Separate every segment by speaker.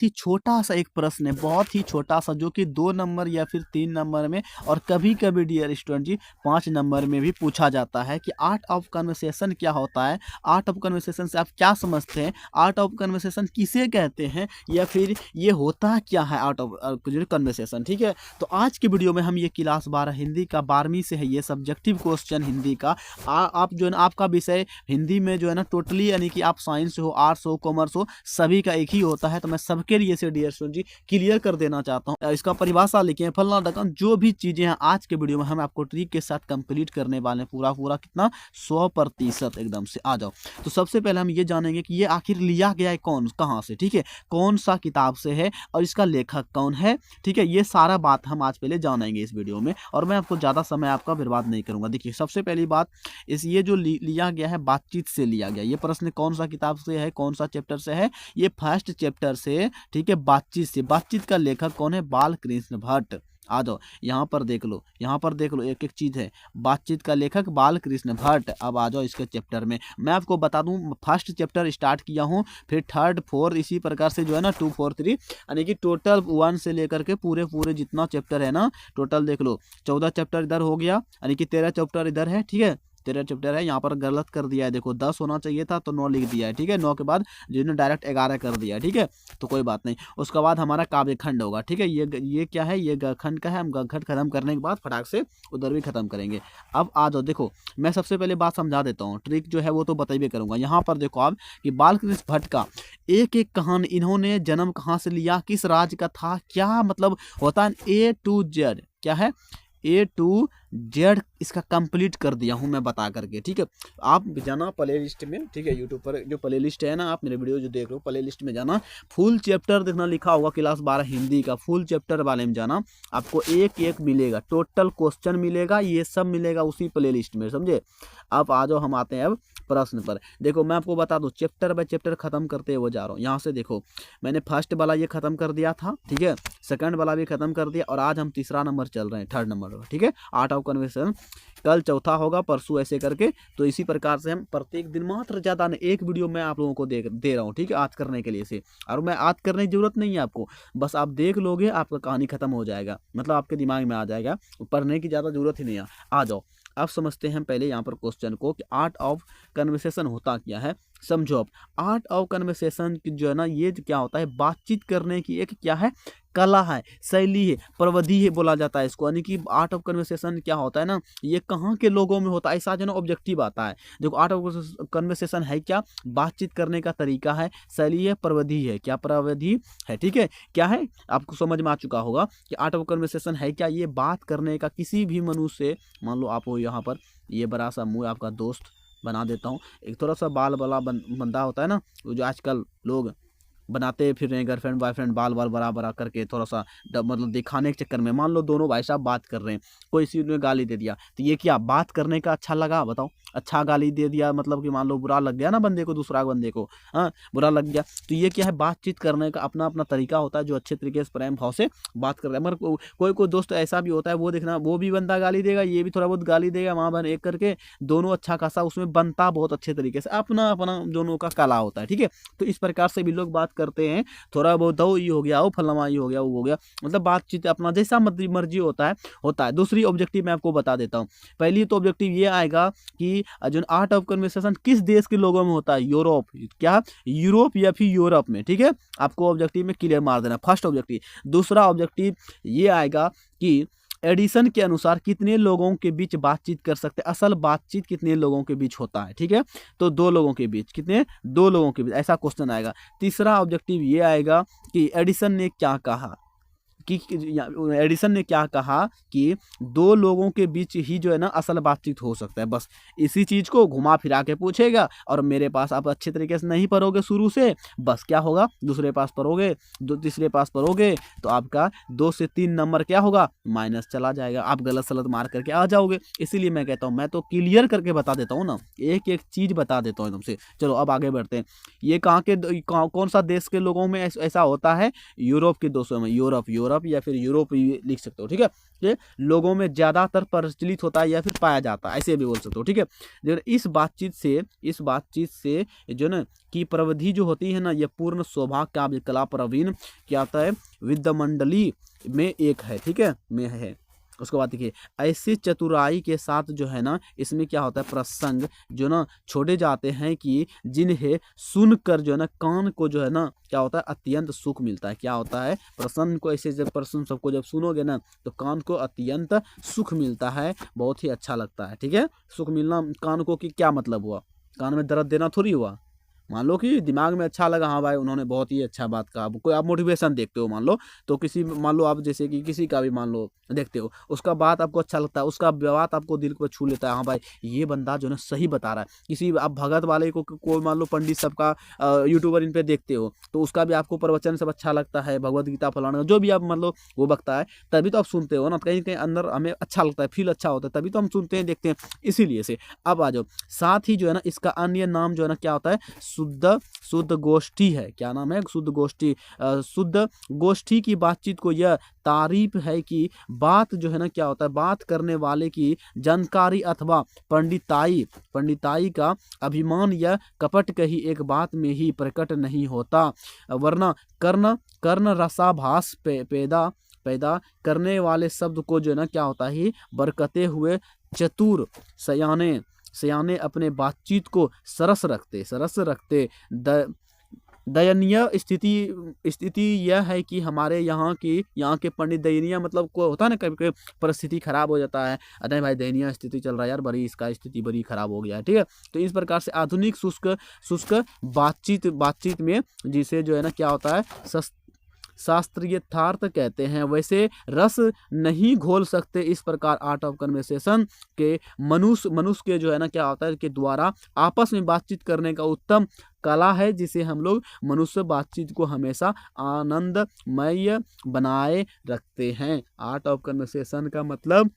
Speaker 1: बहुत ही छोटा सा एक प्रश्न है, बहुत ही छोटा सा, जो कि 2 नंबर या फिर 3 नंबर में और कभी-कभी डियर स्टूडेंट जी 5 नंबर में भी पूछा जाता है कि आर्ट ऑफ कन्वर्सेशन क्या होता है? आर्ट ऑफ कन्वर्सेशन से आप क्या समझते हैं? आर्ट ऑफ कन्वर्सेशन किसे कहते हैं? या फिर ये होता क्या है आर्ट ऑफ जो कन्वर्सेशन, ठीक है? तो आज की वीडियो में हम ये क्लास 12 हिंदी का 12वीं से है ये सब्जेक्टिव क्वेश्चन हिंदी का। आप जो है ना, आपका विषय हिंदी में जो है ना टोटली, यानी कि आप साइंस हो, आर्ट्स हो, कॉमर्स हो, सभी का एक ही होता है। तो मैं सबके लिए से डियर स्टूडेंट जी क्लियर कर देना चाहता हूँ। इसका परिभाषा लिखे फलना ढकन, जो भी चीजें हैं आज के वीडियो में हम आपको ट्रिक के साथ कंप्लीट करने वाले हैं, पूरा कितना 100% एकदम से। आ जाओ, तो सबसे पहले हम ये जानेंगे कि ये आखिर लिया गया है कौन, कहाँ से, ठीक है, कौन सा किताब से है और इसका लेखक कौन है, ठीक है। ये सारा बात हम आज पहले जानेंगे इस वीडियो में, और मैं आपको ज़्यादा समय आपका बर्बाद नहीं करूंगा। देखिए, सबसे पहली बात, इस ये जो लिया गया है बातचीत से लिया गया। ये प्रश्न कौन सा किताब से है, कौन सा चैप्टर से है? ये फर्स्ट चैप्टर से, ठीक है, बातचीत से। बातचीत का लेखक कौन है? बालकृष्ण भट्ट। आ जाओ, यहाँ पर देख लो, यहाँ पर देख लो, एक एक चीज है। बातचीत का लेखक बालकृष्ण भट्ट। अब आ जाओ इसके चैप्टर में। मैं आपको बता दूं, फर्स्ट चैप्टर स्टार्ट किया हूँ, फिर थर्ड, फोर्थ, इसी प्रकार से जो है ना 2, 4, 3, यानी कि टोटल 1 से लेकर के पूरे जितना चैप्टर है ना, टोटल देख लो 14 चैप्टर इधर हो गया, यानी कि 13 चैप्टर इधर है, ठीक है। 13 चैप्टर है, यहाँ पर गलत कर दिया है, देखो 10 होना चाहिए था तो 9 लिख दिया है, ठीक है। 9 के बाद जिन्होंने डायरेक्ट 11 कर दिया है, ठीक है, तो कोई बात नहीं। उसके बाद हमारा काव्य खंड होगा, ठीक है। ये क्या है? ये गखंड का है। हम गखंड खत्म करने के बाद फटाक से उधर भी खत्म करेंगे। अब आ जाओ, देखो मैं सबसे पहले बात समझा देता हूँ, ट्रिक जो है वो तो बताइए करूंगा। यहाँ पर देखो आप कि बालकृष्ण भट्ट का एक एक कहानी, इन्होंने जन्म कहाँ से लिया, किस राज्य का था, क्या मतलब होता है, A to Z, क्या है, A to Z इसका कंप्लीट कर दिया हूं मैं बता करके, ठीक है। आप जाना प्ले लिस्ट में, ठीक है, यूट्यूब पर जो प्ले लिस्ट है ना, आप मेरे वीडियो जो देख रहे हो प्ले लिस्ट में जाना, फुल चैप्टर देखना, लिखा होगा क्लास 12 हिंदी का, फुल चैप्टर वाले में जाना, आपको एक एक मिलेगा, टोटल क्वेश्चन मिलेगा, ये सब मिलेगा उसी प्ले लिस्ट में, समझे। अब आ जाओ, हम आते हैं अब प्रश्न पर। देखो मैं आपको बता दूं, चैप्टर बाय चैप्टर खत्म करते हुए जा रहा हूँ। यहाँ से देखो, मैंने फर्स्ट वाला ये खत्म कर दिया था, ठीक है, सेकंड वाला भी खत्म कर दिया, और आज हम तीसरा नंबर चल रहे हैं, थर्ड नंबर, ठीक है, आर्ट ऑफ कन्वर्सेशन। कल चौथा होगा, परसों ऐसे करके। तो इसी प्रकार से हम प्रत्येक दिन, मात्र ज़्यादा नहीं, एक वीडियो मैं आप लोगों को दे रहा हूँ, ठीक है, आज करने के लिए से। और मैं आज करने की जरूरत नहीं है आपको, बस आप देख लोगे, आपका कहानी खत्म हो जाएगा, मतलब आपके दिमाग में आ जाएगा, पढ़ने की ज़्यादा जरूरत ही नहीं है। आ जाओ, अब समझते हैं पहले यहाँ पर क्वेश्चन को कि आर्ट ऑफ कन्वर्सेशन होता क्या है। समझो, अब आर्ट ऑफ कन्वर्सेशन की जो है ना, ये क्या होता है, बातचीत करने की एक क्या है, कला है, शैली है, प्रविधि है बोला जाता है इसको। यानी कि आर्ट ऑफ कन्वर्सेशन क्या होता है ना, ये कहाँ के लोगों में होता है, ऐसा जो ना ऑब्जेक्टिव आता है। देखो, आर्ट ऑफ कन्वर्सेशन है क्या, बातचीत करने का तरीका है, शैली है, प्रविधि है, क्या प्रविधि है, ठीक है। क्या है, आपको समझ में आ चुका होगा कि आर्ट ऑफ कन्वर्सेशन है क्या, ये बात करने का किसी भी मनुष्य से। मान लो आप हो यहाँ पर, ये बड़ा सा मुँह आपका दोस्त बना देता हूँ, एक थोड़ा सा बाल वाला बंदा होता है ना, वो जो आजकल लोग बनाते फिर रहे, गर्लफ्रेंड बॉयफ्रेंड, बाल बड़ा बड़ा करके, थोड़ा सा मतलब दिखाने के चक्कर में। मान लो दोनों भाई साहब बात कर रहे हैं, कोई इसी ने गाली दे दिया, तो ये क्या बात करने का अच्छा लगा, बताओ। अच्छा गाली दे दिया मतलब कि मान लो बुरा लग गया ना बंदे को, दूसरा बंदे को, हाँ, बुरा लग गया, तो ये क्या है, बातचीत करने का अपना अपना तरीका होता है, जो अच्छे तरीके से प्रेम भाव से बात कर रहा है। मगर कोई दोस्त ऐसा भी होता है, वो देखना, वो भी बंदा गाली देगा, ये भी थोड़ा बहुत गाली देगा, वहाँ बन एक करके दोनों अच्छा खासा उसमें बनता बहुत अच्छे तरीके से, अपना अपना दोनों का कला होता है, ठीक है। तो इस प्रकार से भी लोग बात करते हैं, थोड़ा बहुत हो, ये हो गया, वो फलमा, ये हो गया, वो हो गया, मतलब बातचीत अपना जैसा मर्जी होता है। दूसरी ऑब्जेक्टिव मैं आपको बता देता हूँ। पहली तो ऑब्जेक्टिव ये आएगा कि जो आर्ट ऑफ कन्वर्सेशन किस देश के लोगों में होता है, यूरोप, क्या यूरोप या फिर यूरोप में, ठीक है। आपको ऑब्जेक्टिव में क्लियर मार देना, फर्स्ट ऑब्जेक्टिव। दूसरा ऑब्जेक्टिव ये आएगा कि एडिशन के अनुसार कितने लोगों के बीच बातचीत कर सकते हैं, असल बातचीत कितने लोगों के बीच होता है, ठीक है। तो 2 लोगों के बीच, कितने, 2 लोगों के बीच, ऐसा क्वेश्चन आएगा। तीसरा ऑब्जेक्टिव ये आएगा कि एडिशन ने क्या कहा, कि एडिसन ने क्या कहा कि 2 लोगों के बीच ही जो है ना असल बातचीत हो सकता है। बस इसी चीज को घुमा फिरा के पूछेगा, और मेरे पास आप अच्छे तरीके से नहीं पढ़ोगे शुरू से, बस क्या होगा, दूसरे पास पढ़ोगे, तीसरे पास पढ़ोगे, तो आपका 2 से 3 नंबर क्या होगा, माइनस चला जाएगा, आप गलत सलत मार करके आ जाओगे। इसीलिए मैं कहता हूँ, मैं तो क्लियर करके बता देता हूँ ना, एक एक चीज बता देता हूँ एकदम से। चलो अब आगे बढ़ते हैं। ये कहाँ के, कौन सा देश के लोगों में ऐसा होता है, यूरोप के देशों में, यूरोप यूरोप या फिर यूरोप लिख सकते हो, ठीक है। ये लोगों में ज़्यादातर प्रचलित होता है या फिर पाया जाता है, ऐसे भी बोल सकते हो, ठीक है। जो इस बातचीत से जो ना की प्रविधि जो होती है ना, ये पूर्ण शोभा काव्य कला प्रवीण क्या होता है विद्यामंडली में एक है, ठीक है, में है। उसके बाद देखिए ऐसी चतुराई के साथ जो है ना इसमें क्या होता है प्रसंग जो ना छोड़े जाते हैं कि जिन्हें सुनकर जो है ना कान को जो है ना क्या होता है अत्यंत सुख मिलता है। क्या होता है प्रसंग को ऐसे जब प्रसंग सबको जब सुनोगे ना तो कान को अत्यंत सुख मिलता है, बहुत ही अच्छा लगता है, ठीक है। सुख मिलना कान को कि क्या मतलब हुआ, कान में दर्द देना थोड़ी हुआ। मान लो कि दिमाग में अच्छा लगा, हाँ भाई उन्होंने बहुत ही अच्छा बात कहा। कोई आप मोटिवेशन देखते हो मान लो, तो किसी मान लो आप जैसे कि किसी का भी मान लो देखते हो, उसका बात आपको अच्छा लगता है, उसका बात आपको दिल को छू लेता है, हाँ भाई ये बंदा जो है ना सही बता रहा है। किसी आप भगत वाले को कोई मान लो पंडित सबका यूट्यूबर इन पे देखते हो, तो उसका भी आपको प्रवचन सब अच्छा लगता है, भगवत गीता फलाना जो भी आप मान लो वो बकता है, तभी तो आप सुनते हो ना। कहीं कहीं अंदर हमें अच्छा लगता है, फील अच्छा होता है, तभी तो हम सुनते हैं देखते हैं, इसीलिए से। अब आ जाओ, साथ ही जो है ना इसका अन्य नाम जो है ना क्या होता है शुद्ध गोष्ठी है। क्या नाम है शुद्ध गोष्ठी। शुद्ध गोष्ठी की बातचीत को यह तारीफ है कि बात जो है ना क्या होता है बात करने वाले की जानकारी अथवा पंडिताई का अभिमान या कपट कही एक बात में ही प्रकट नहीं होता, वरना कर्ण रसाभास पैदा करने वाले शब्द को जो है ना क्या होता है बरकते हुए चतुर सयाने अपने बातचीत को सरस रखते। दयनीय स्थिति यह है कि हमारे यहाँ के पंडित, दयनीय मतलब को होता है ना कभी कभी परिस्थिति खराब हो जाता है, अरे भाई दयनीय स्थिति चल रहा है यार, बड़ी इसका स्थिति बड़ी खराब हो गया है, ठीक है। तो इस प्रकार से आधुनिक शुष्क बातचीत में जिसे जो है ना क्या होता है शास्त्रीय यथार्थ कहते हैं, वैसे रस नहीं घोल सकते। इस प्रकार आर्ट ऑफ कन्वर्सेशन के मनुष्य के जो है ना क्या होता है के द्वारा आपस में बातचीत करने का उत्तम कला है, जिसे हम लोग मनुष्य बातचीत को हमेशा आनंदमय बनाए रखते हैं। आर्ट ऑफ कन्वर्सेशन का मतलब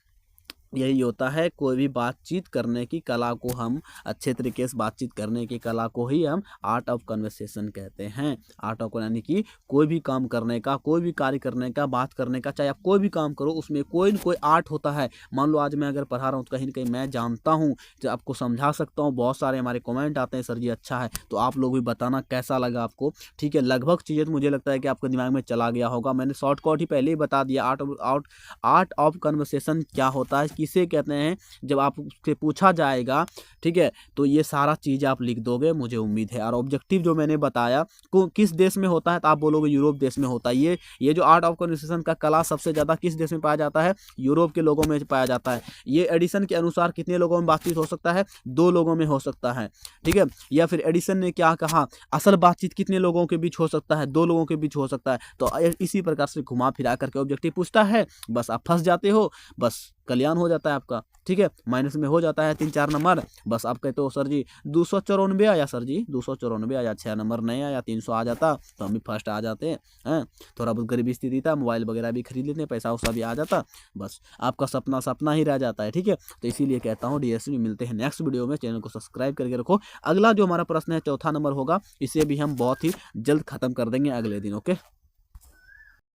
Speaker 1: यही होता है, कोई भी बातचीत करने की कला को हम अच्छे तरीके से बातचीत करने की कला को ही हम आर्ट ऑफ कन्वर्सेशन कहते हैं। आर्ट ऑफ यानी कि कोई भी काम करने का, कोई भी कार्य करने का, बात करने का, चाहे आप कोई भी काम करो उसमें कोई न कोई आर्ट होता है। मान लो आज मैं अगर पढ़ा रहा हूँ तो कहीं ना कहीं मैं जानता हूँ जो आपको समझा सकता हूँ। बहुत सारे हमारे कमेंट आते हैं सर जी अच्छा है, तो आप लोग भी बताना कैसा लगा आपको, ठीक है। लगभग चीज़ें तो मुझे लगता है कि आपके दिमाग में चला गया होगा। मैंने शॉर्टकट ही पहले ही बता दिया आर्ट ऑफ कन्वर्सेशन क्या होता है, किसे कहते हैं। जब आपसे पूछा जाएगा, ठीक है, तो ये सारा चीज़ आप लिख दोगे, मुझे उम्मीद है। और ऑब्जेक्टिव जो मैंने बताया किस देश में होता है, तो आप बोलोगे यूरोप देश में होता है। ये जो आर्ट ऑफ कन्वर्सेशन का कला सबसे ज़्यादा किस देश में पाया जाता है, यूरोप के लोगों में पाया जाता है। ये एडिशन के अनुसार कितने लोगों में बातचीत हो सकता है, 2 लोगों में हो सकता है, ठीक है। या फिर एडिशन ने क्या कहा, असल बातचीत कितने लोगों के बीच हो सकता है, 2 लोगों के बीच हो सकता है। तो इसी प्रकार से घुमा फिरा करके ऑब्जेक्टिव पूछता है, बस आप फंस जाते हो, बस कल्याण हो जाता है आपका, ठीक है। माइनस में हो जाता है 3-4 नंबर, बस आप कहते हो सर जी 294 आया, सर जी 294 आया, 6 नंबर नहीं आया, 300 आ जाता तो हम भी फर्स्ट आ जाते हैं। थोड़ा बहुत गरीबी स्थिति था, मोबाइल वगैरह भी खरीद लेते हैं, पैसा वैसा भी आ जाता, बस आपका सपना ही रह जाता है, ठीक है। तो इसीलिए कहता हूँ डीएससी मिलते हैं नेक्स्ट वीडियो में। चैनल को सब्सक्राइब करके रखो। अगला जो हमारा प्रश्न है चौथा नंबर होगा, इसे भी हम बहुत ही जल्द खत्म कर देंगे अगले दिन, ओके।